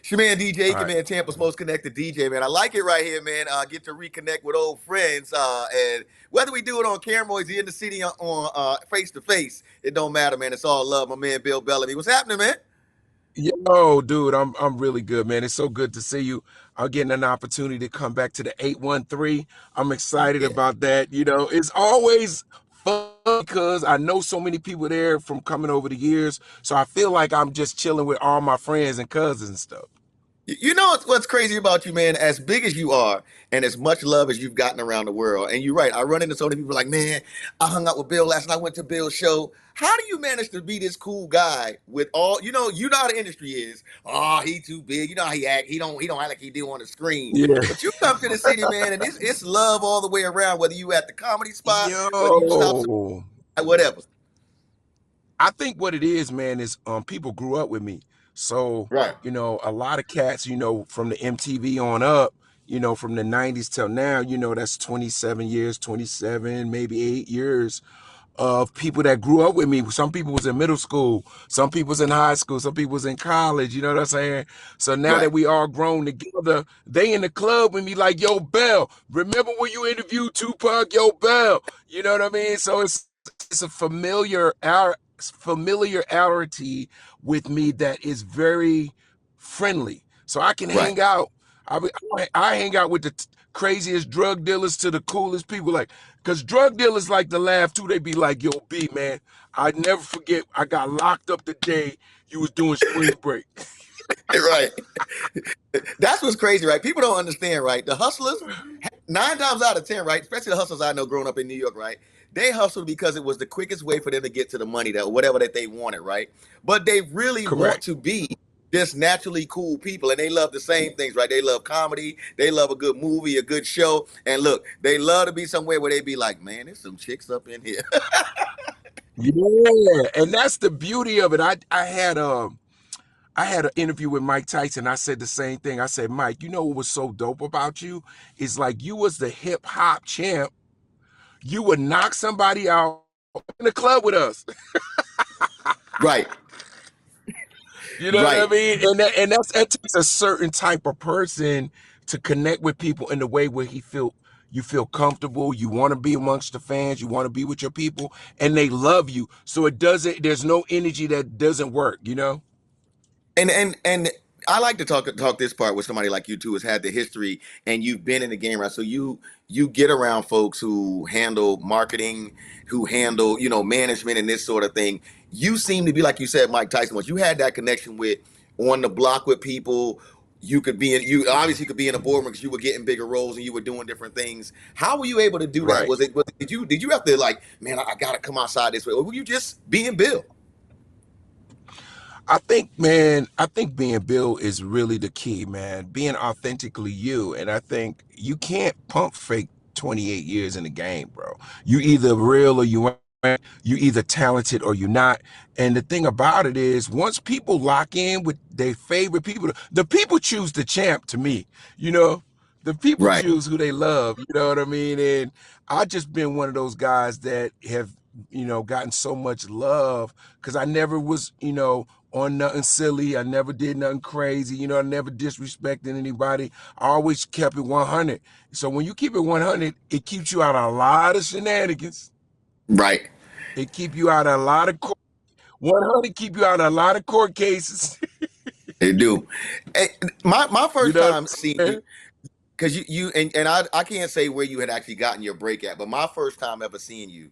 Shman DJ, All Ekin, right. man, Tampa's most connected DJ, man. I like it right here, man. Get to reconnect with old friends. And whether we do it on camera or he's in the city on face to face, it don't matter, man. It's all love. My man Bill Bellamy. What's happening, man? Yo, dude, I'm really good, man. It's so good to see you. I'm getting an opportunity to come back to the 813. I'm excited Yeah. about that. It's always fun because I know so many people there from coming over the years. So I feel like I'm just chilling with all my friends and cousins and stuff. You know what's crazy about you, man? As big as you are, and as much love as you've gotten around the world, and you're right. I run into so many people like, man, I hung out with Bill last night. I went to Bill's show. How do you manage to be this cool guy with all you know how the industry is? Oh, he too big. You know how he act. He don't act like he do on the screen. Yeah. But you come to the city, man, and it's love all the way around. Whether you at the comedy spot, whether you stop, Yo. whatever. I think what it is, man, is people grew up with me. So, Right. a lot of cats, from the MTV on up, from the 90s till now, that's 27 years, 27, maybe 8 years of people that grew up with me. Some people was in middle school, some people was in high school, some people was in college, you know what I'm saying? So now Right. that we all grown together, they in the club with me like, yo, Bell, remember when you interviewed Tupac? Yo, Bell, you know what I mean? So it's a familiarity with me that is very friendly. So I can Right. hang out. I hang out with the craziest drug dealers to the coolest people. Like, because drug dealers like to laugh too. They be like, yo, B, man, I never forget I got locked up the day you was doing spring break. Right. That's what's crazy, right? People don't understand, right? The hustlers, 9 times out of 10, right? Especially the hustlers I know growing up in New York, right? They hustled because it was the quickest way for them to get to the money that whatever that they wanted, right? But they really want Correct. to be just naturally cool people, and they love the same things, right? They love comedy, they love a good movie, a good show, and look, they love to be somewhere where they be like, man, there's some chicks up in here. Yeah. And that's the beauty of it. I had an interview with Mike Tyson. I said the same thing. I said, Mike, you know what was so dope about you? It's like you was the hip hop champ. You would knock somebody out in the club with us. Right, You know what I right. mean? And that takes a certain type of person to connect with people in the way where you feel comfortable, you want to be amongst the fans, you want to be with your people, and they love you. So there's no energy that doesn't work? And I like to talk this part with somebody like you too, has had the history and you've been in the game, right? So you get around folks who handle marketing, who handle management and this sort of thing. You seem to be like you said, Mike Tyson. Once you had that connection with on the block with people, you obviously could be in a boardroom because you were getting bigger roles and you were doing different things. How were you able to do that? Right. Did you have to like, man, I gotta come outside this way, or were you just being Bill? I think, man, I think being Bill is really the key, man. Being authentically you. And I think you can't pump fake 28 years in the game, bro. You either real or you ain't. You either talented or you not. And the thing about it is, once people lock in with their favorite people, the people choose the champ to me, you know? The people Right, choose who they love, you know what I mean? And I just been one of those guys that have, gotten so much love because I never was, on nothing silly. I never did nothing crazy. I never disrespected anybody. I always kept it 100. So when you keep it 100, it keeps you out of a lot of shenanigans. right. It keep you out of a lot of 100 keep you out of a lot of court cases. They do. Hey, my You first know what time seeing I'm you, saying? because and I can't say where you had actually gotten your break at, but my first time ever seeing you,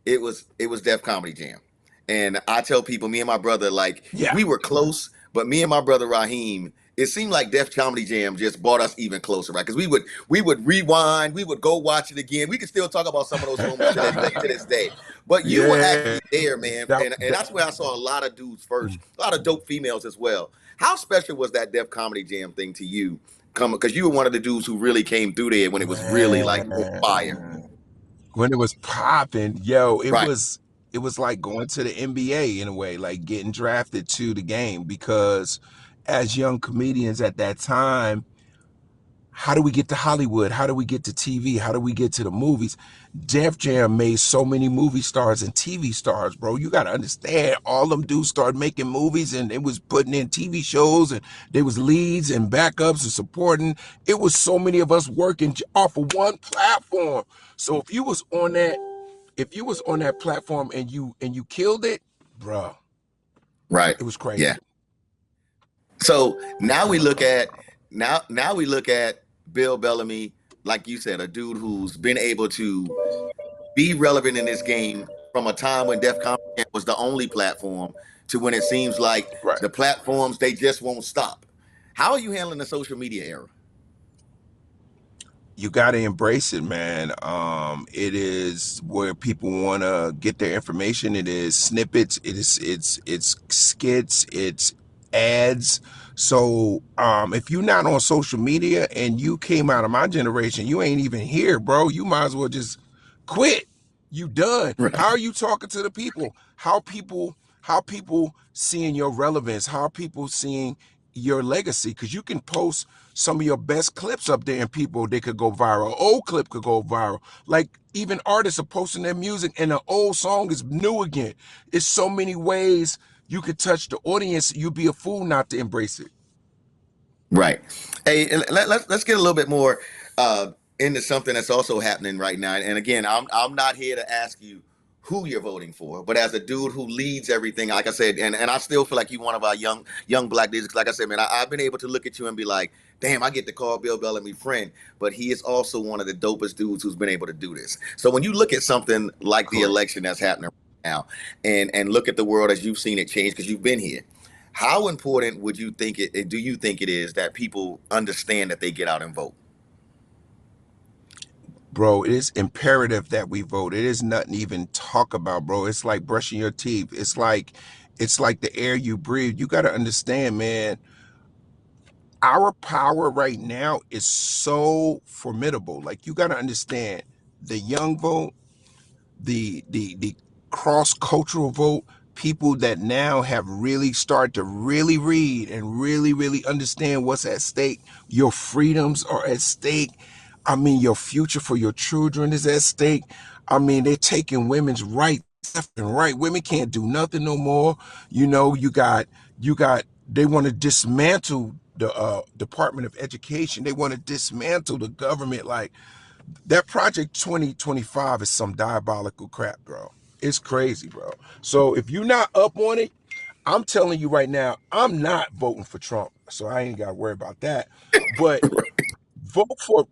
it was Def Comedy Jam, and I tell people, me and my brother, like Yeah. we were close, but me and my brother Raheem, it seemed like Def Comedy Jam just brought us even closer, right? Because we would rewind, we would go watch it again, we could still talk about some of those moments to this day. But you were Yeah. actually there, man, That, and that, that's where I saw a lot of dudes first, a lot of dope females as well. How special was that Def Comedy Jam thing to you? Come because you were one of the dudes who really came through there when it was really like on fire. man. When it was popping, yo, it Right, was it was like going to the NBA in a way, like getting drafted to the game because as young comedians at that time, How do we get to Hollywood? How do we get to TV? How do we get to the movies? Def Jam made so many movie stars and TV stars, bro. You got to understand, all them dudes started making movies and it was putting in TV shows and there was leads and backups and supporting. It was so many of us working off of one platform. So if you was on that platform and you killed it, bro, Right. it was Yeah. crazy. So now we look at Bill Bellamy, like you said, a dude who's been able to be relevant in this game from a time when Def Comedy Camp was the only platform to when it seems like Right. the platforms they just won't stop. How are you handling the social media era? You got to embrace it, man. It is where people want to get their information. It is snippets. It's skits. It's ads. So if you're not on social media and you came out of my generation, you ain't even here, bro. You might as well just quit. You done. Right. How are you talking to the people? How people seeing your relevance? How are people seeing your legacy? Because you can post some of your best clips up there and people, they could go viral. Old clip could go viral. Like even artists are posting their music and the old song is new again. It's so many ways you could touch the audience. You'd be a fool not to embrace it. Right. Hey, and let's get a little bit more uh, into something that's also happening right now. And again, I'm not here to ask you who you're voting for, but as a dude who leads everything, like I said, and I still feel like you're one of our young black dudes. Like I said, man, I've been able to look at you and be like, damn, I get to call Bill Bellamy friend, but he is also one of the dopest dudes who's been able to do this. So when you look at something like the Correct. election that's happening right now, and look at the world as you've seen it change because you've been here, how important would you think do you think it is that people understand that they get out and vote? Bro, it is imperative that we vote. It is nothing to even talk about, bro. It's like brushing your teeth. It's like the air you breathe. You got to understand, man, our power right now is so formidable. Like you got to understand the young vote, the cross cultural vote, people that now have really started to really read and really understand what's at stake. Your freedoms are at stake. I mean, your future for your children is at stake. I mean, they're taking women's rights left and right. Women can't do nothing no more. You got they want to dismantle the Department of Education. They want to dismantle the government. Like that Project 2025 is some diabolical crap, bro. It's crazy, bro. So if you're not up on it, I'm telling you right now, I'm not voting for Trump. So I ain't got to worry about that. But vote for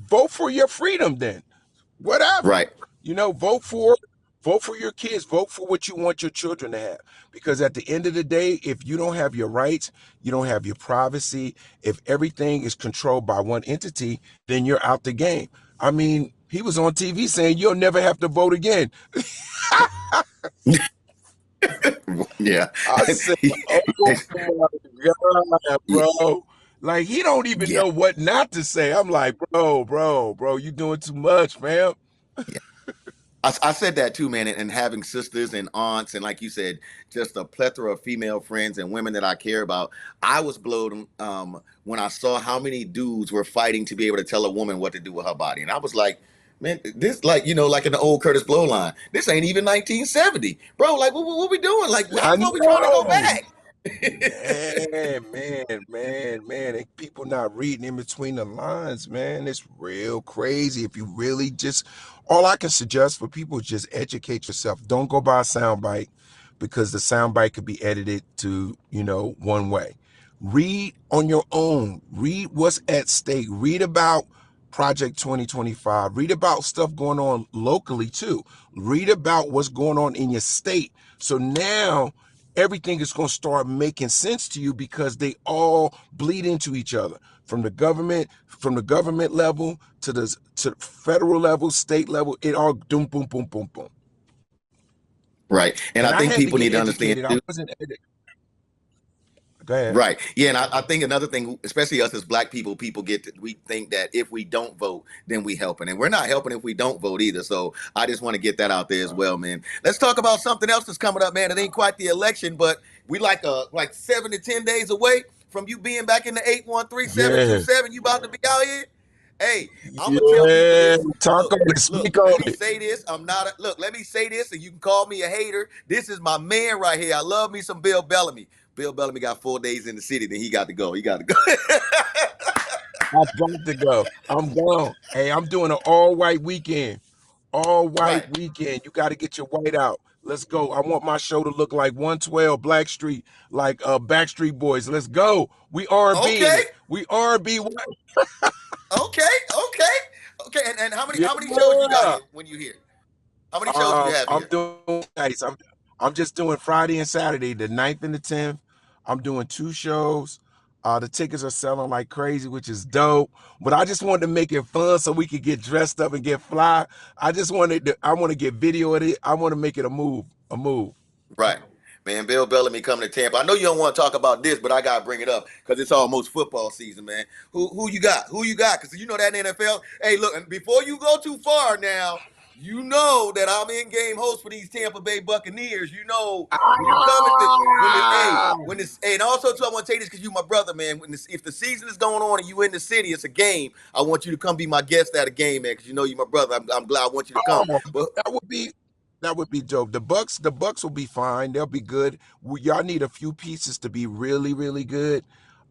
vote for your freedom then. Whatever. Right. Vote for your kids, vote for what you want your children to have. Because at the end of the day, if you don't have your rights, you don't have your privacy, if everything is controlled by one entity, then you're out the game. I mean, he was on TV saying you'll never have to vote again. Yeah. I said, oh my God, bro. Like he don't even Yeah. know what not to say. I'm like, bro, you doing too much, fam. Yeah. I said that too, man, and having sisters and aunts, and like you said, just a plethora of female friends and women that I care about. I was blown when I saw how many dudes were fighting to be able to tell a woman what to do with her body, and I was like, man, this like like in the old Curtis Blow line, this ain't even 1970, bro. Like, what we doing? Like, how I far we trying to go know. back? Man. And people not reading in between the lines, man. It's real crazy. If you really just, all I can suggest for people is just educate yourself. Don't go by a soundbite because the soundbite could be edited to, one way. Read on your own. Read what's at stake. Read about Project 2025. Read about stuff going on locally too. Read about what's going on in your state. So now everything is going to start making sense to you because they all bleed into each other from the government level to federal level, state level. It all boom, boom, boom, boom, boom. Right, and And I I think had to people get need to understand educated. I too. wasn't Go ahead. Right. Yeah, and I think another thing, especially us as black people, we think that if we don't vote, then we helping, and we're not helping if we don't vote either. So I just want to get that out there as well, man. Let's talk about something else that's coming up, man. It ain't quite the election, but we like 7 to 10 days away. from you being back in the 813-727. Yeah. You about to be out here. Hey, I'm gonna tell people Yeah. this. Talk Look, on it. look. Speak on Let me it. say this. I'm not. Look. Let me say this, and you can call me a hater. This is my man right here. I love me some Bill Bellamy. Bill Bellamy got 4 days in the city. Then he got to go. He got to go. I've got to go. I'm gone. Hey, I'm doing an all white weekend. All white Right. weekend. You got to get your white out. Let's go. I want my show to look like 112 Blackstreet, like Backstreet Boys. Let's go. We R&B in Okay. it. We R&B. Okay. Okay. Okay. And how many shows you got Yeah. here when you here? How many shows do you have I'm here? doing nice. I'm just doing Friday and Saturday, the 9th and the 10th. I'm doing 2 shows. The tickets are selling like crazy, which is dope. But I just wanted to make it fun so we could get dressed up and get fly. I want to get video of it. I want to make it a move. A move. Right. Man, Bill Bellamy coming to Tampa. I know you don't want to talk about this, but I gotta bring it up because it's almost football season, man. Who you got? Who you got? Because you know that in the NFL. Hey, look, and before you go too far now, you know that I'm in game host for these Tampa Bay Buccaneers. You know when you come at the when the hey Ah! when this and also too I want to tell you this because you my brother, man. If the season is going on and you in the city, it's a game. I want you to come be my guest at a game, man, because you know you my brother. I'm glad I want you to come. Oh, But that would be that would be dope. The Bucks will be fine. They'll be good. Y'all need a few pieces to be really, really good.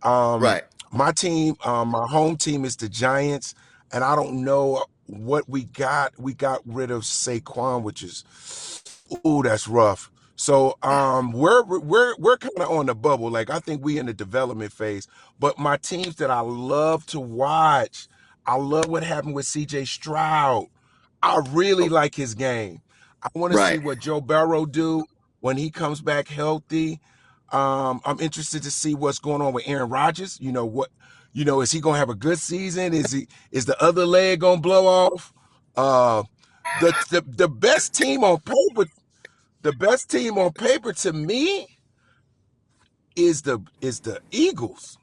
Um, right, my team, my home team is the Giants, and I don't know what we got. We got rid of Saquon, which is ooh, that's rough. So we're kind of on the bubble. Like I think we in the development phase. But my teams that I love to watch, I love what happened with CJ Stroud. I really like his game. I want to see right. what Joe Burrow do when he comes back healthy. I'm interested to see what's going on with Aaron Rodgers. Is he gonna have a good season? Is the other leg gonna blow off? Uh, the best team on paper, the best team on paper to me is the Eagles.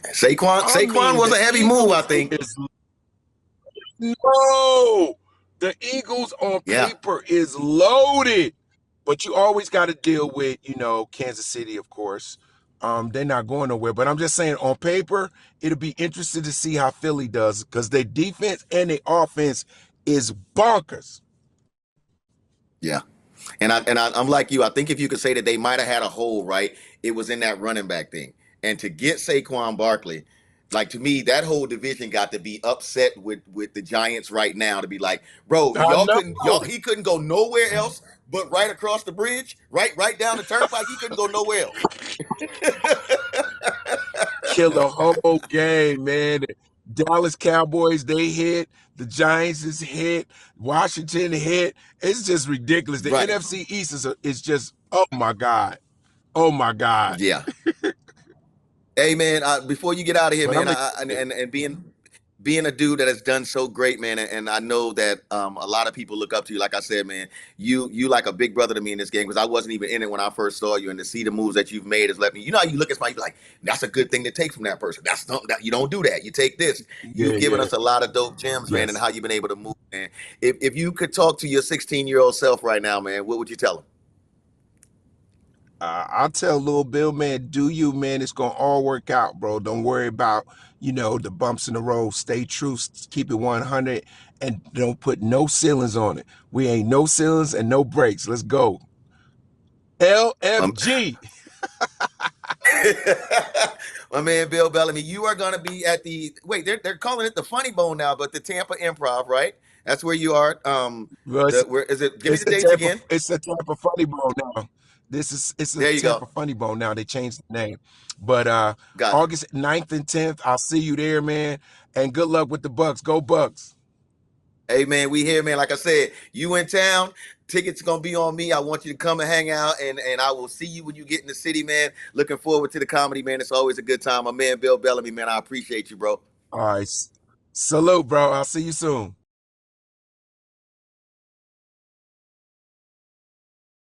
I Saquon mean, was the a heavy move, I Eagles think. is no, the Eagles on Yeah, paper is loaded, but you always got to deal with, Kansas City, of course. They're not going nowhere, but I'm just saying on paper, it'll be interesting to see how Philly does because their defense and their offense is bonkers. yeah. I'm like you. I think if you could say that they might have had a hole, right? It was in that running back thing. And to get Saquon Barkley, like to me, that whole division got to be upset with the Giants right now to be like, bro, I y'all know. he couldn't go nowhere else but right across the bridge, right down the turnpike. He couldn't go nowhere else. Kill the whole game, man. Dallas Cowboys, they hit. The Giants is hit. Washington hit. It's just ridiculous. The Right. NFC East is just, oh my God. Oh my God. Yeah. Hey man, before you get out of here, But man, I'm excited. and being a dude that has done so great, man, and I know that a lot of people look up to you. Like I said, man, you like a big brother to me in this game because I wasn't even in it when I first saw you, and to see the moves that you've made has let me. You know how you look at somebody, you be like, that's a good thing to take from that person. That's not that you don't do that. You take this. Yeah, You've given yeah. us a lot of dope gems, man, and Yes. how you've been able to move, man. If you could talk to your 16-year-old self right now, man, what would you tell him? I'll tell little Bill, man, do you, man. It's going to all work out, bro. Don't worry about, the bumps in the road. Stay true. Keep it 100 and don't put no ceilings on it. We ain't no ceilings and no brakes. Let's go. Um, LFG. My man Bill Bellamy, you are going to be at the wait. They're calling it the Funny Bone now, but the Tampa Improv, right? That's where you are. Well, The where is it? Give me it's the a dates Tampa again. it's a Tampa Funny Bone now. It's a There you go. Tampa Funny Bone now. They changed the name. But Gotcha. August 9th and 10th, I'll see you there, man. And good luck with the Bucks. Go Bucks. Hey man, we here, man. Like I said, you in town. Tickets gonna be on me. I want you to come and hang out, and I will see you when you get in the city, man. Looking forward to the comedy, man. It's always a good time. My man Bill Bellamy, man. I appreciate you, bro. All right. Salute, bro. I'll see you soon.